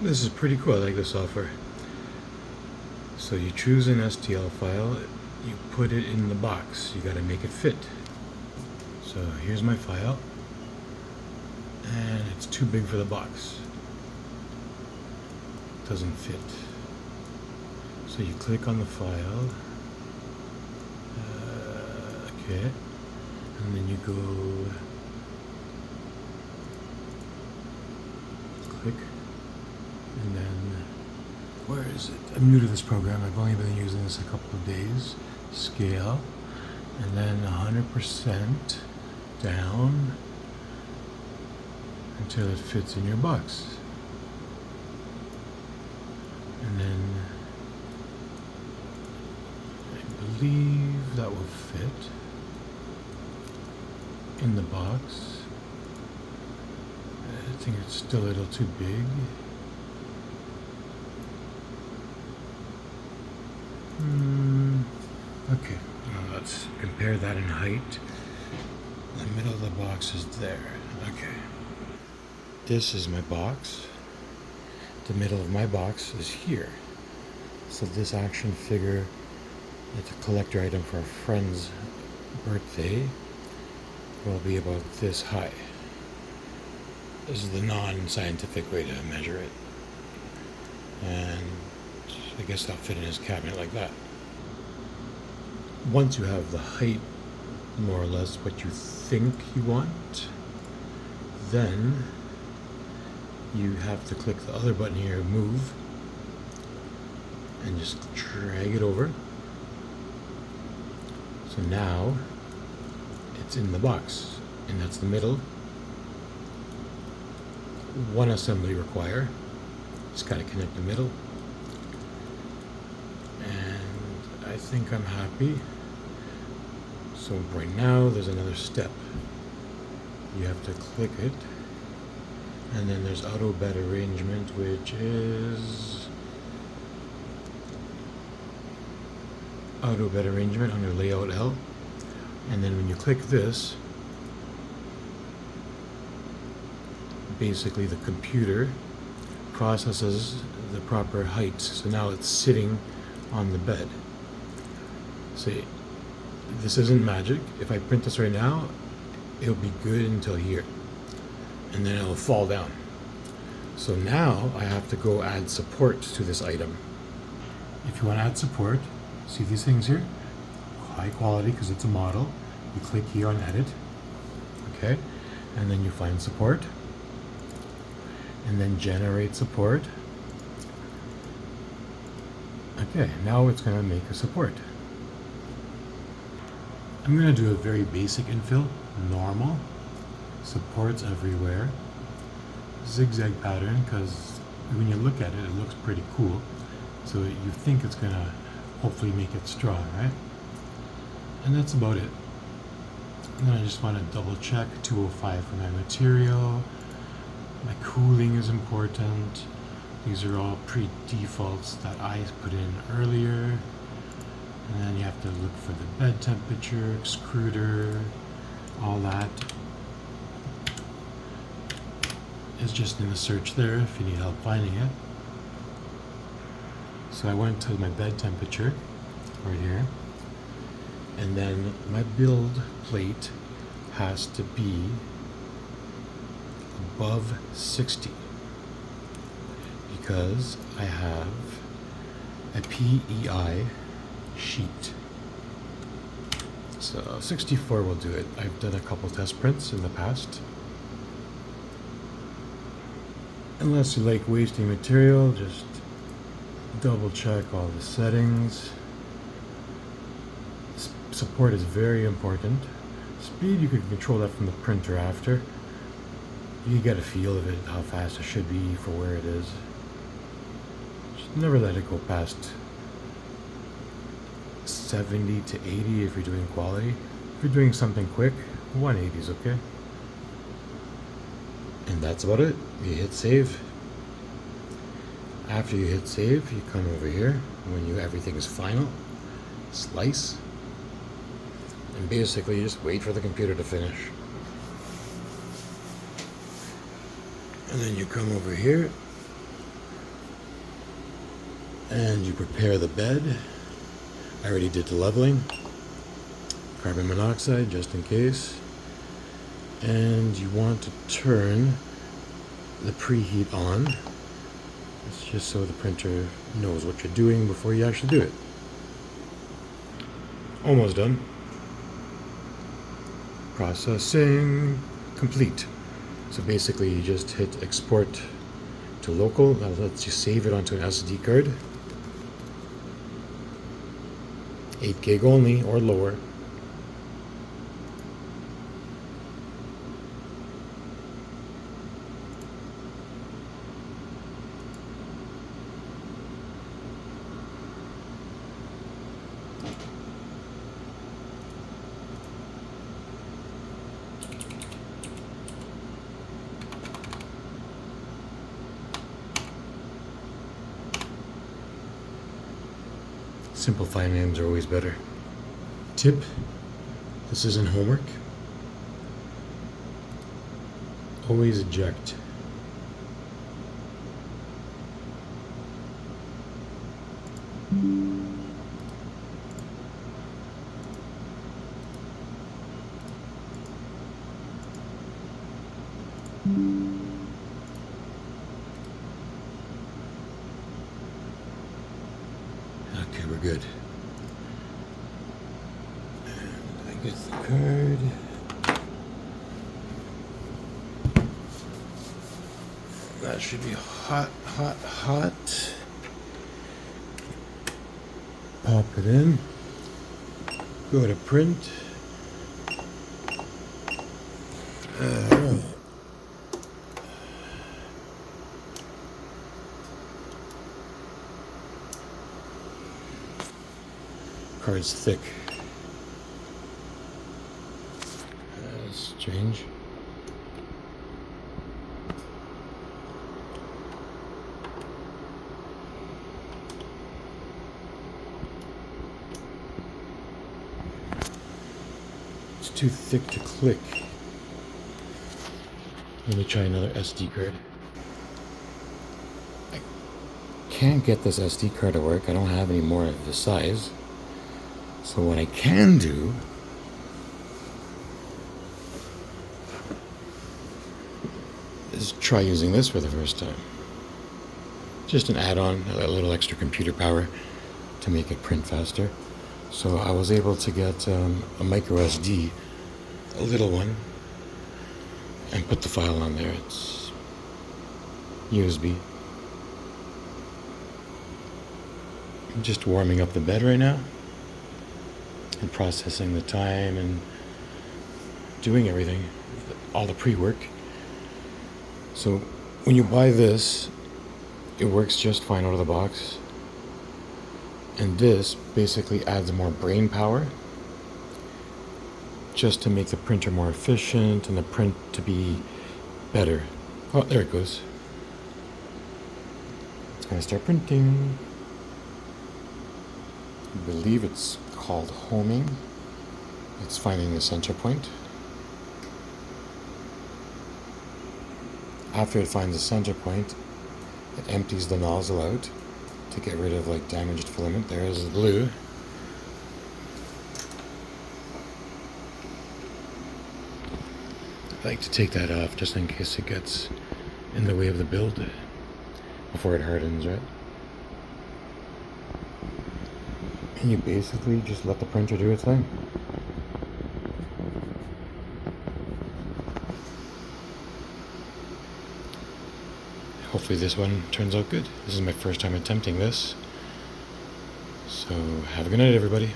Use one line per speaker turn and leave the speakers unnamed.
This is pretty cool. I like the software. So you choose an STL file, you put it in the box. You got to make it fit. So here's my file, and it's too big for the box. It doesn't fit. So you click on the file. Okay, and then you go click, and then where is it? I'm new to this program. I've only been using this a couple of days. Scale, and then 100% down until it fits in your box. And then I believe that will fit in the box. I think it's still a little too big. Okay, let's compare that in height. The middle of the box is there. Okay. This is my box. The middle of my box is here. So this action figure, it's a collector item for a friend's birthday, will be about this high. This is the non-scientific way to measure it. And I guess that'll fit in his cabinet like that. Once you have the height, more or less what you think you want, then you have to click the other button here, move, and just drag it over. So now it's in the box, and that's the middle. One assembly required. Just gotta connect the middle. And I think I'm happy. So right now there's another step. You have to click it, and then there's auto bed arrangement, which is auto bed arrangement under layout L. And then when you click this, basically the computer processes the proper heights. So now it's sitting on the bed. See, this isn't magic. If I print this right now, it'll be good until here, and then it'll fall down. So now I have to go add support to this item. If you want to add support, see these things here? High quality because it's a model. You click here on edit, okay? And then you find support, and then generate support. Okay, now it's going to make a support. I'm going to do a very basic infill, normal, supports everywhere, zigzag pattern, because when you look at it, it looks pretty cool. So you think it's going to hopefully make it strong, right? And that's about it. And then I just want to double check 205 for my material. My cooling is important. These are all pre-defaults that I put in earlier. And then you have to look for the bed temperature, extruder, all that. It's just in the search there if you need help finding it. So I went to my bed temperature right here. And then my build plate has to be above 60 because I have a PEI sheet. So 64 will do it. I've done a couple test prints in the past. Unless you like wasting material, just double check all the settings. Support is very important. Speed, you can control that from the printer after. You get a feel of it, how fast it should be for where it is. Just never let it go past 70 to 80 if you're doing quality. If you're doing something quick, 180 is okay. And that's about it. You hit save. After you hit save, you come over here when everything is final, slice, and basically you just wait for the computer to finish. And then you come over here And you prepare the bed. I already did the leveling. Carbon monoxide, just in case. And you want to turn the preheat on. It's just so the printer knows what you're doing before you actually do it. Almost done. Processing complete. So basically you just hit export to local. That lets you save it onto an SD card. 8 gig only or lower. Simple file names are always better. Tip, this isn't homework. Always eject. Okay, we're good. And I get the card. That should be hot, hot, hot. Pop it in. Go to print. Card's thick. That's strange. It's too thick to click. Let me try another SD card. I can't get this SD card to work. I don't have any more of the size. So what I can do is try using this for the first time. Just an add-on, a little extra computer power to make it print faster. So I was able to get a micro SD, a little one, and put the file on there. It's USB. I'm just warming up the bed right now and processing the time and doing everything, all the pre-work. So when you buy this, it works just fine out of the box. And this basically adds more brain power just to make the printer more efficient and the print to be better. Oh, there it goes. It's gonna start printing. I believe it's called homing. It's finding the center point. After it finds the center point, it empties the nozzle out to get rid of like damaged filament. There is the blue. I like to take that off just in case it gets in the way of the build before it hardens, right? And you basically just let the printer do its thing. Hopefully this one turns out good. This is my first time attempting this. So have a good night, everybody.